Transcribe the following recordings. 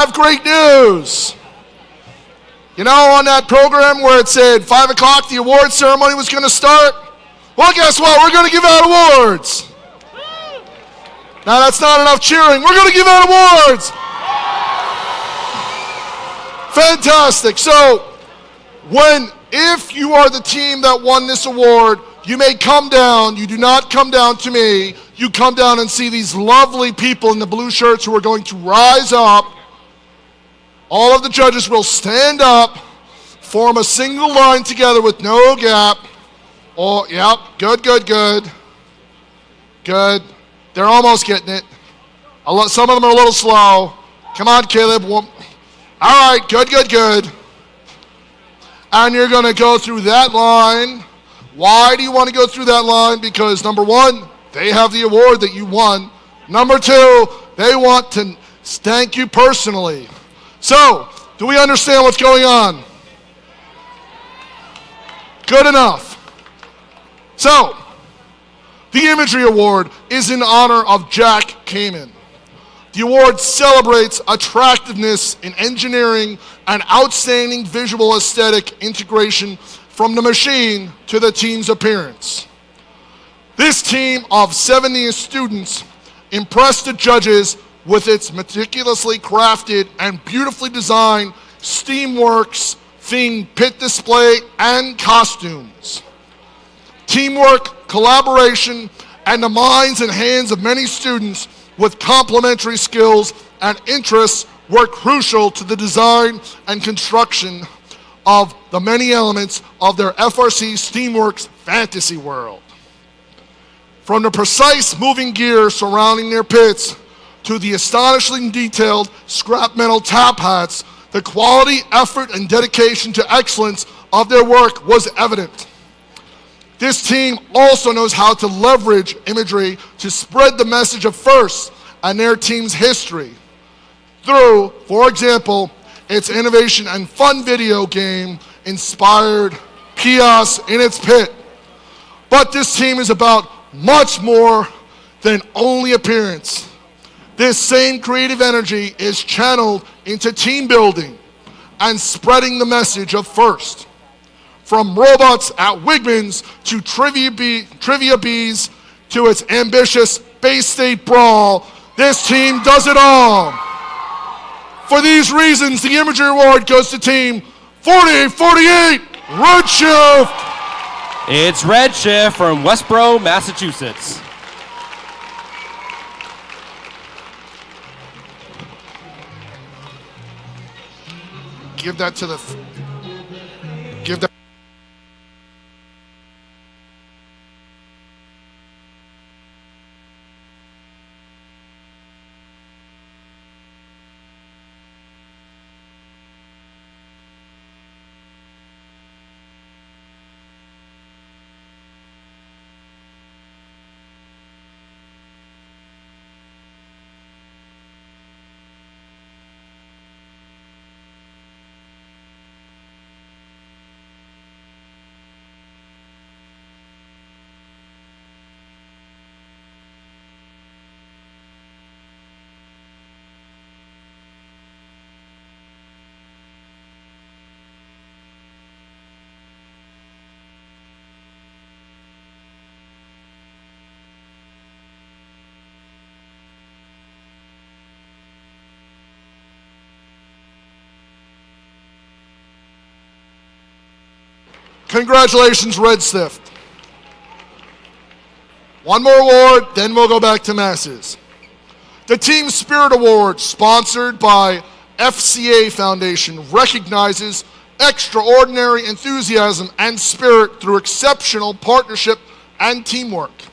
have great news. You know, on that program where it said 5 o'clock the award ceremony was going to start? Well, guess what? We're going to give out awards. Now, that's not enough cheering. We're going to give out awards. Fantastic. So, if you are the team that won this award, you may come down. You do not come down to me. You come down and see these lovely people in the blue shirts who are going to rise up. All of the judges will stand up, form a single line together with no gap. Oh, yep, good. Good. They're almost getting it. Some of them are a little slow. Come on, Caleb. All right, good. And you're going to go through that line. Why do you want to go through that line? Because number one, they have the award that you won. Number two, they want to thank you personally. So, do we understand what's going on? Good enough. So, the Imagery Award is in honor of Jack Kamen. The award celebrates attractiveness in engineering and outstanding visual aesthetic integration from the machine to the team's appearance. This team of 70 students impressed the judges with its meticulously crafted and beautifully designed Steamworks themed pit display and costumes. Teamwork, collaboration, and the minds and hands of many students with complementary skills and interests were crucial to the design and construction of the many elements of their FRC Steamworks fantasy world. From the precise moving gear surrounding their pits to the astonishingly detailed scrap metal tap hats, the quality, effort, and dedication to excellence of their work was evident. This team also knows how to leverage imagery to spread the message of FIRST and their team's history through, for example, its innovation and fun video game inspired kiosks in its pit. But this team is about much more than only appearance. This same creative energy is channeled into team building and spreading the message of FIRST. From robots at Wigman's to Trivia Bees to its ambitious Bay State Brawl, this team does it all. For these reasons, the Imagery Award goes to Team 4848 Redshift. It's Redshift from Westboro, Massachusetts. Give that. Congratulations, Redshift. One more award, then we'll go back to masses. The Team Spirit Award, sponsored by FCA Foundation, recognizes extraordinary enthusiasm and spirit through exceptional partnership and teamwork.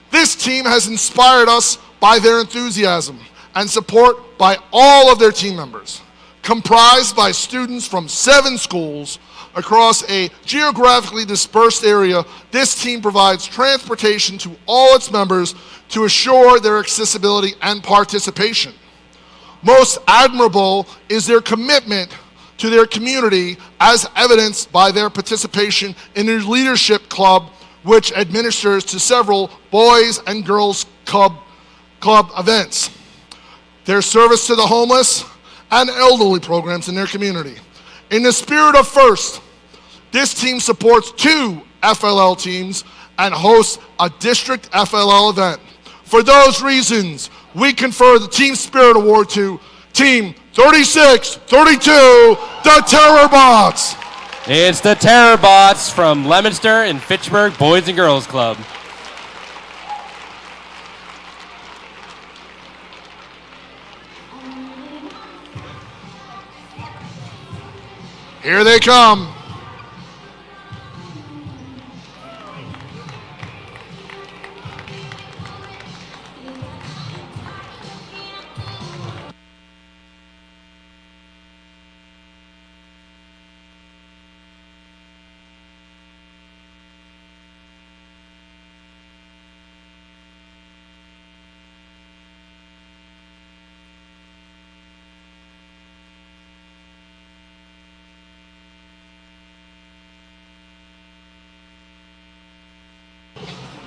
This team has inspired us by their enthusiasm and support by all of their team members. Comprised by students from 7 schools across a geographically dispersed area, this team provides transportation to all its members to assure their accessibility and participation. Most admirable is their commitment to their community, as evidenced by their participation in their leadership club, which administers to several boys and girls club events. Their service to the homeless and elderly programs in their community. In the spirit of FIRST, this team supports 2 FLL teams and hosts a district FLL event. For those reasons, we confer the Team Spirit Award to Team 3632, the Terror Bots. It's the Terror Bots from Leominster and Fitchburg Boys and Girls Club. Here they come.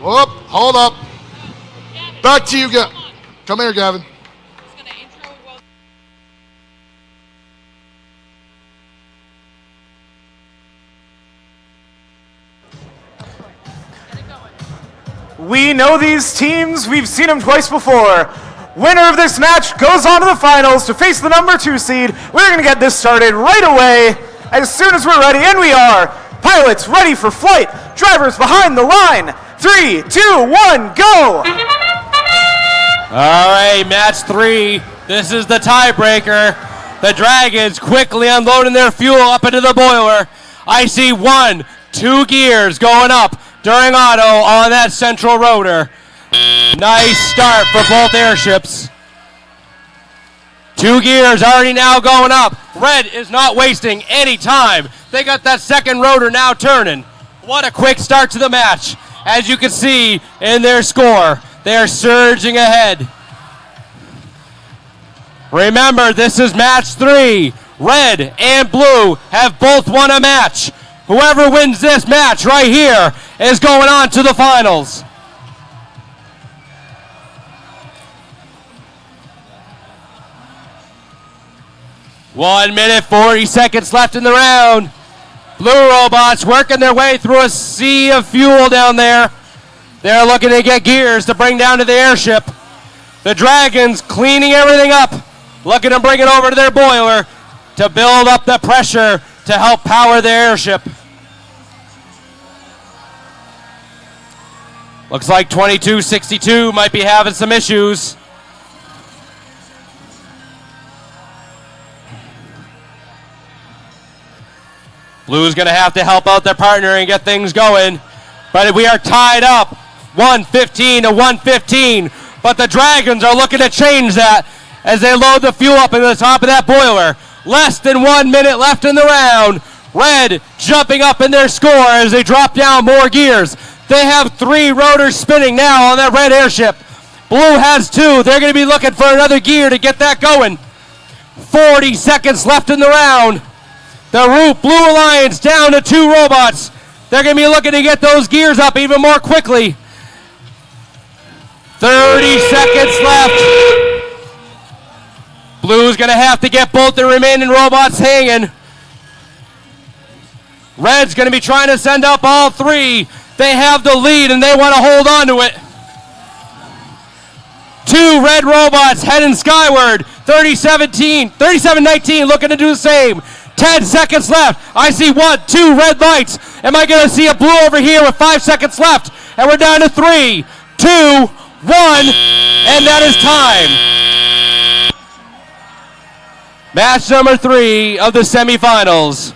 Whoop, hold up. Back to you, Gavin. Come here, Gavin. We know these teams. We've seen them twice before. Winner of this match goes on to the finals to face the number 2 seed. We're going to get this started right away as soon as we're ready, and we are. Pilots ready for flight. Drivers behind the line. 3, 2, 1, go! All right, match 3. This is the tiebreaker. The Dragons quickly unloading their fuel up into the boiler. I see 1, 2 gears going up during auto on that central rotor. Nice start for both airships. 2 gears already now going up. Red is not wasting any time. They got that second rotor now turning. What a quick start to the match. As you can see in their score, they are surging ahead. Remember, this is match 3. Red and blue have both won a match. Whoever wins this match right here is going on to the finals. One minute, 40 seconds left in the round. Blue robots working their way through a sea of fuel down there. They're looking to get gears to bring down to the airship. The Dragons cleaning everything up, looking to bring it over to their boiler to build up the pressure to help power the airship. Looks like 2262 might be having some issues. Blue's going to have to help out their partner and get things going. But we are tied up 115 to 115. But the Dragons are looking to change that as they load the fuel up into the top of that boiler. Less than 1 minute left in the round. Red jumping up in their score as they drop down more gears. They have 3 rotors spinning now on that red airship. Blue has 2. They're going to be looking for another gear to get that going. 40 seconds left in the round. The Blue Alliance down to 2 robots. They're going to be looking to get those gears up even more quickly. 30 seconds left. Blue's going to have to get both the remaining robots hanging. Red's going to be trying to send up all 3. They have the lead and they want to hold on to it. 2 red robots heading skyward. 3719 looking to do the same. 10 seconds left. I see 1, 2 red lights. Am I going to see a blue over here with 5 seconds left? And we're down to 3, 2, 1, and that is time. Match number 3 of the semifinals.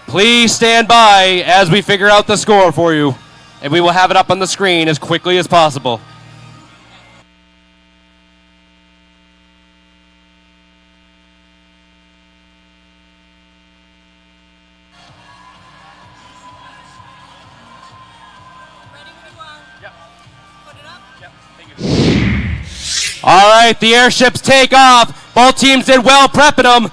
Please stand by as we figure out the score for you, and we will have it up on the screen as quickly as possible. All right, the airships take off. Both teams did well prepping them,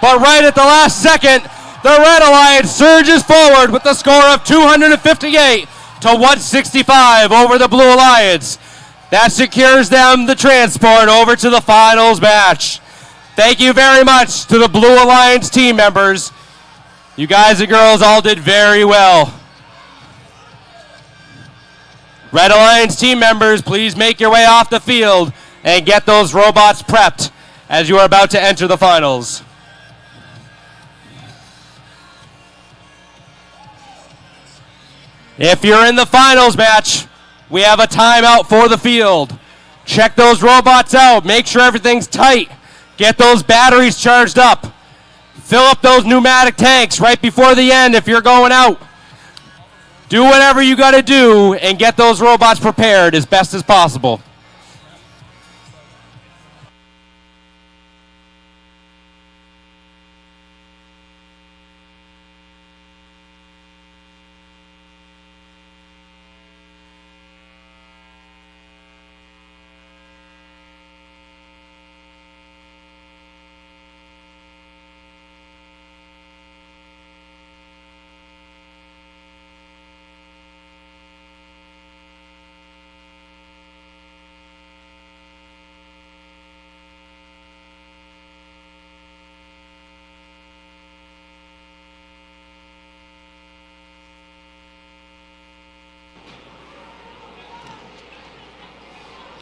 but right at the last second, the Red Alliance surges forward with the score of 258 to 165 over the Blue Alliance. That secures them the transport over to the finals match. Thank you very much to the Blue Alliance team members. You guys and girls all did very well. Red Alliance team members, please make your way off the field and get those robots prepped as you are about to enter the finals. If you're in the finals match, we have a timeout for the field. Check those robots out. Make sure everything's tight. Get those batteries charged up. Fill up those pneumatic tanks right before the end if you're going out. Do whatever you got to do and get those robots prepared as best as possible.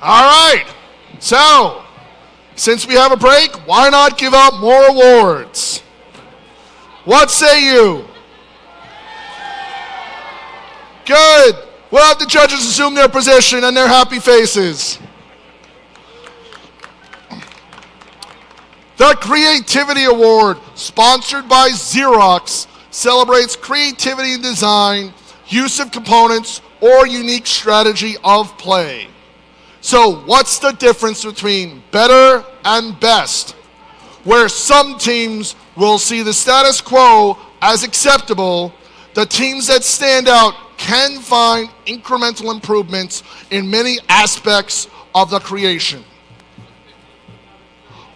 All right, so since we have a break, why not give out more awards? What say you? Good. We'll have the judges assume their position and their happy faces. The Creativity Award, sponsored by Xerox, celebrates creativity in design, use of components, or unique strategy of play. So what's the difference between better and best? Where some teams will see the status quo as acceptable, the teams that stand out can find incremental improvements in many aspects of the creation.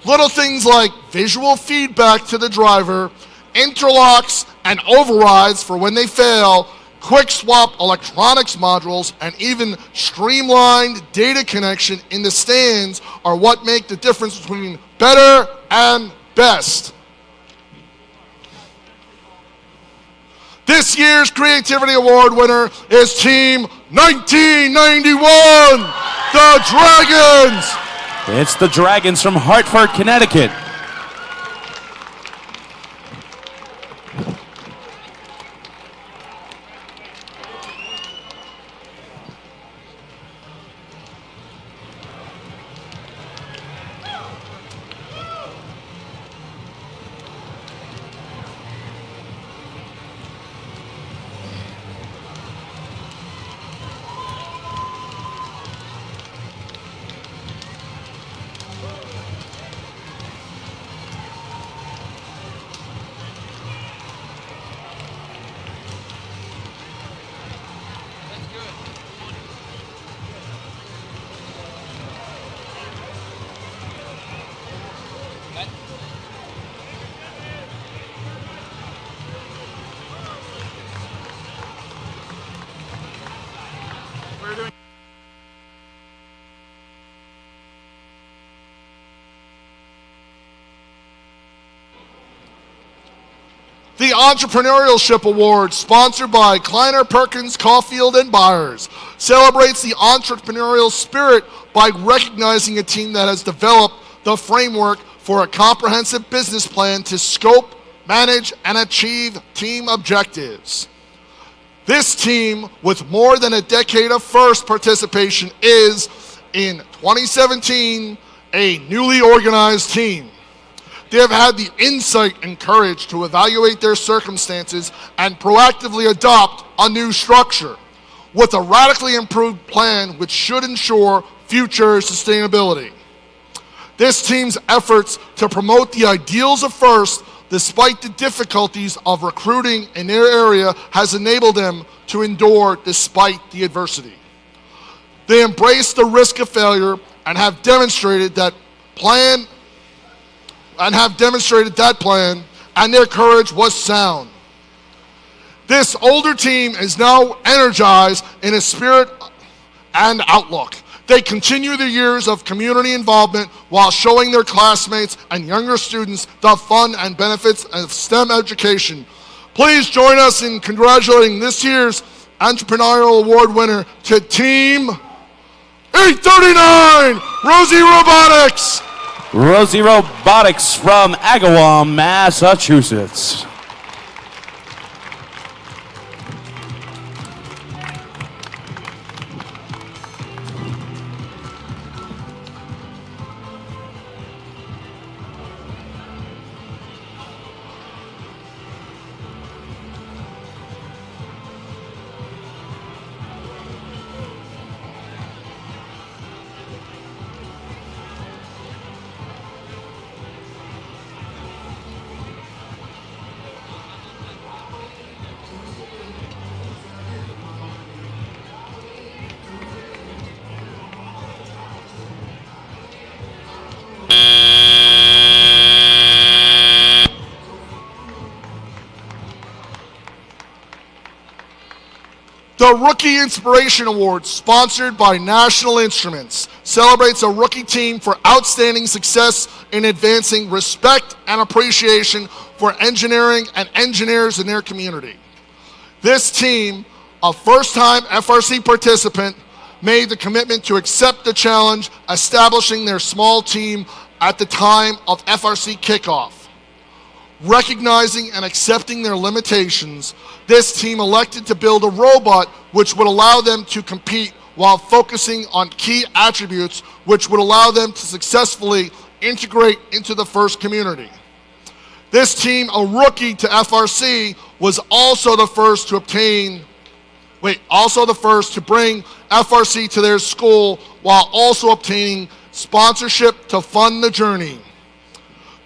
Little things like visual feedback to the driver, interlocks and overrides for when they fail, quick swap electronics modules, and even streamlined data connection in the stands are what make the difference between better and best. This year's Creativity Award winner is Team 1991, the Dragons. It's the Dragons from Hartford, Connecticut. The Entrepreneurialship Award, sponsored by Kleiner Perkins, Caulfield, and Byers, celebrates the entrepreneurial spirit by recognizing a team that has developed the framework for a comprehensive business plan to scope, manage, and achieve team objectives. This team, with more than a decade of first participation, is, in 2017, a newly organized team. They have had the insight and courage to evaluate their circumstances and proactively adopt a new structure with a radically improved plan which should ensure future sustainability. This team's efforts to promote the ideals of FIRST, despite the difficulties of recruiting in their area, has enabled them to endure despite the adversity. They embrace the risk of failure and have demonstrated that plan and their courage was sound. This older team is now energized in a spirit and outlook They continue their years of community involvement while showing their classmates and younger students the fun and benefits of STEM education. Please join us in congratulating this year's Entrepreneurial Award winner to Team 839, Rosie Robotics. Rosie Robotics from Agawam, Massachusetts. The Rookie Inspiration Award, sponsored by National Instruments, celebrates a rookie team for outstanding success in advancing respect and appreciation for engineering and engineers in their community. This team, a first-time FRC participant, made the commitment to accept the challenge, establishing their small team at the time of FRC kickoff. Recognizing and accepting their limitations, this team elected to build a robot which would allow them to compete while focusing on key attributes which would allow them to successfully integrate into the FIRST community. This team, a rookie to FRC, was also the first to bring FRC to their school while also obtaining sponsorship to fund the journey.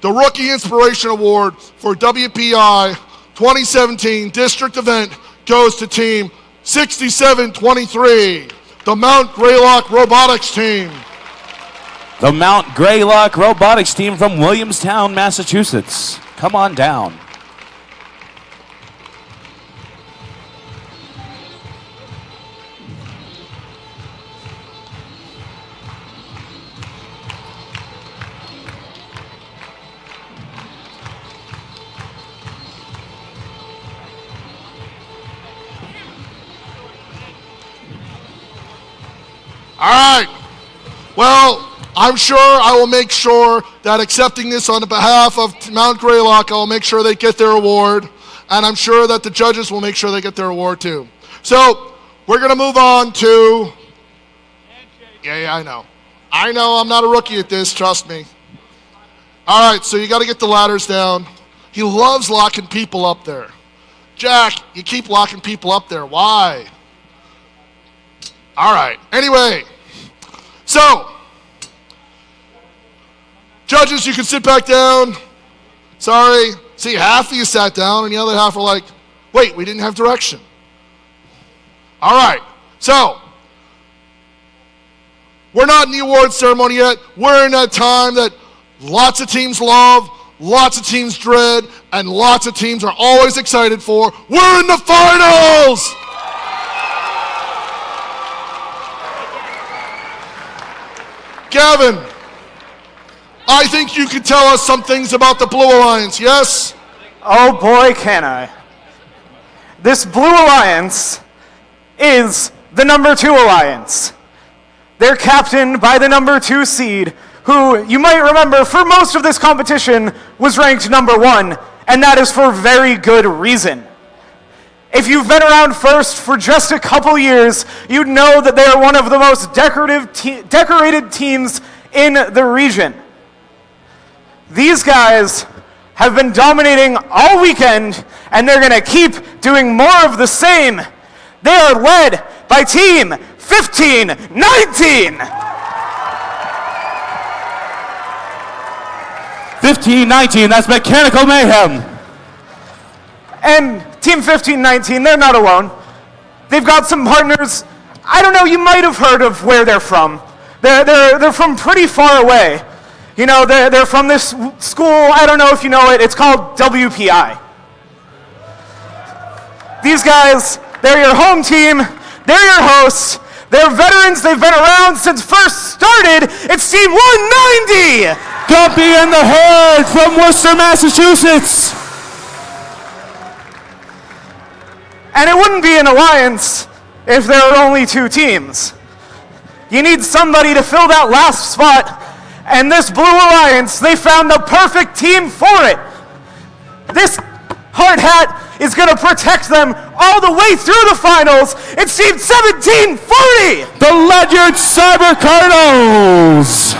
The Rookie Inspiration Award for WPI 2017 district event goes to Team 6723, the Mount Greylock Robotics team. The Mount Greylock Robotics team from Williamstown, Massachusetts. Come on down. All right. Well, I'm sure I will make sure that accepting this on behalf of Mount Greylock, I will make sure they get their award. And I'm sure that the judges will make sure they get their award too. So we're going to move on to... Yeah, I know. I know I'm not a rookie at this, trust me. All right, so you got to get the ladders down. He loves locking people up there. Jack, you keep locking people up there. Why? All right. Anyway, so judges, you can sit back down. Sorry. See, half of you sat down, and the other half are like, wait, we didn't have direction. All right. So we're not in the awards ceremony yet. We're in that time that lots of teams love, lots of teams dread, and lots of teams are always excited for. We're in the finals! Gavin, I think you could tell us some things about the Blue Alliance, yes? Oh boy, can I. This Blue Alliance is the number 2 Alliance. They're captained by the number 2 seed, who you might remember for most of this competition was ranked number 1, and that is for very good reason. If you've been around FIRST for just a couple years, you'd know that they are one of the most decorated teams in the region. These guys have been dominating all weekend, and they're going to keep doing more of the same. They are led by Team 1519. 1519, that's Mechanical Mayhem. And Team 1519, they're not alone. They've got some partners. I don't know, you might have heard of where they're from. They're from pretty far away. You know, they're from this school, I don't know if you know it, it's called WPI. These guys, they're your home team, they're your hosts, They're veterans. They've been around since first started. It's Team 190. Gumpy and the Herd from Worcester, Massachusetts. And it wouldn't be an alliance if there were only 2 teams. You need somebody to fill that last spot. And this Blue Alliance, they found the perfect team for it. This hard hat is going to protect them all the way through the finals. It's Team 1740. The Ledyard Cyber Cardinals.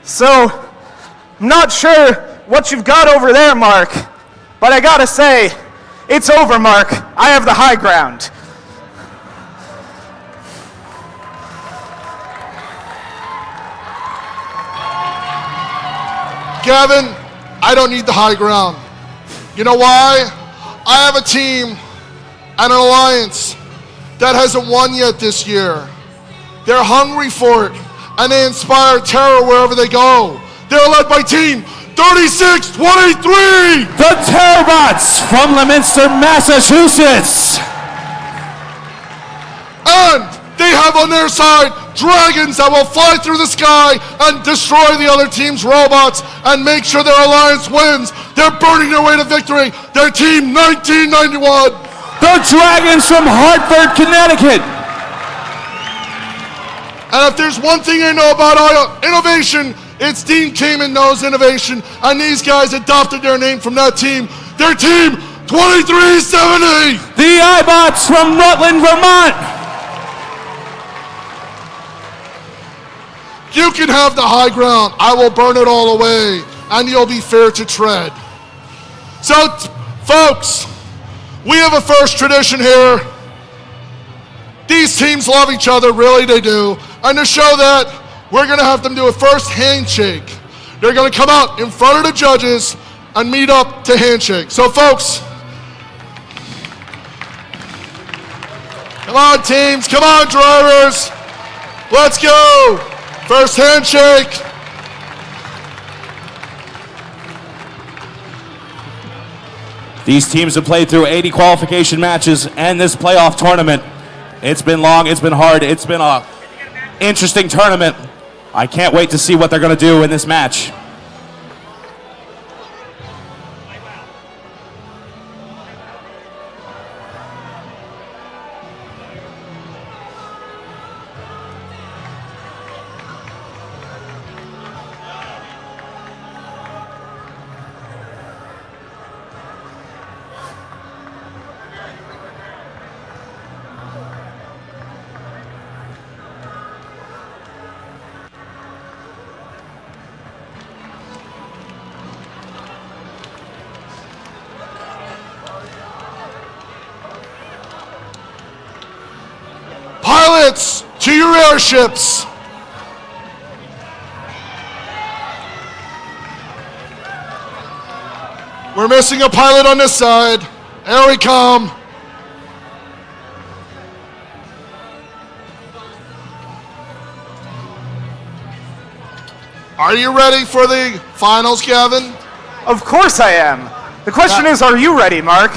So, I'm not sure what you've got over there, Mark, but I gotta say, it's over, Mark. I have the high ground. Gavin, I don't need the high ground. You know why? I have a team and an alliance that hasn't won yet this year. They're hungry for it, and they inspire terror wherever they go. They're led by Team 3623! The Terrorbots from Leominster, Massachusetts. And they have on their side dragons that will fly through the sky and destroy the other team's robots and make sure their alliance wins. They're burning their way to victory. They're Team 1991. The Dragons from Hartford, Connecticut. And if there's one thing I know about innovation, it's Dean Kamen knows innovation, and these guys adopted their name from that team. They're Team 2370. The iBots from Rutland, Vermont. You can have the high ground. I will burn it all away, and you'll be fair to tread. So, folks, we have a first tradition here. These teams love each other, really they do. And to show that, we're gonna have them do a first handshake. They're gonna come out in front of the judges and meet up to handshake. So, folks, come on, teams, come on, drivers. Let's go. First handshake. These teams have played through 80 qualification matches and this playoff tournament. It's been long, it's been hard, it's been an interesting tournament. I can't wait to see what they're going to do in this match. Pilots, to your airships. We're missing a pilot on this side. Here we come. Are you ready for the finals, Gavin? Of course I am. The question is, are you ready, Mark?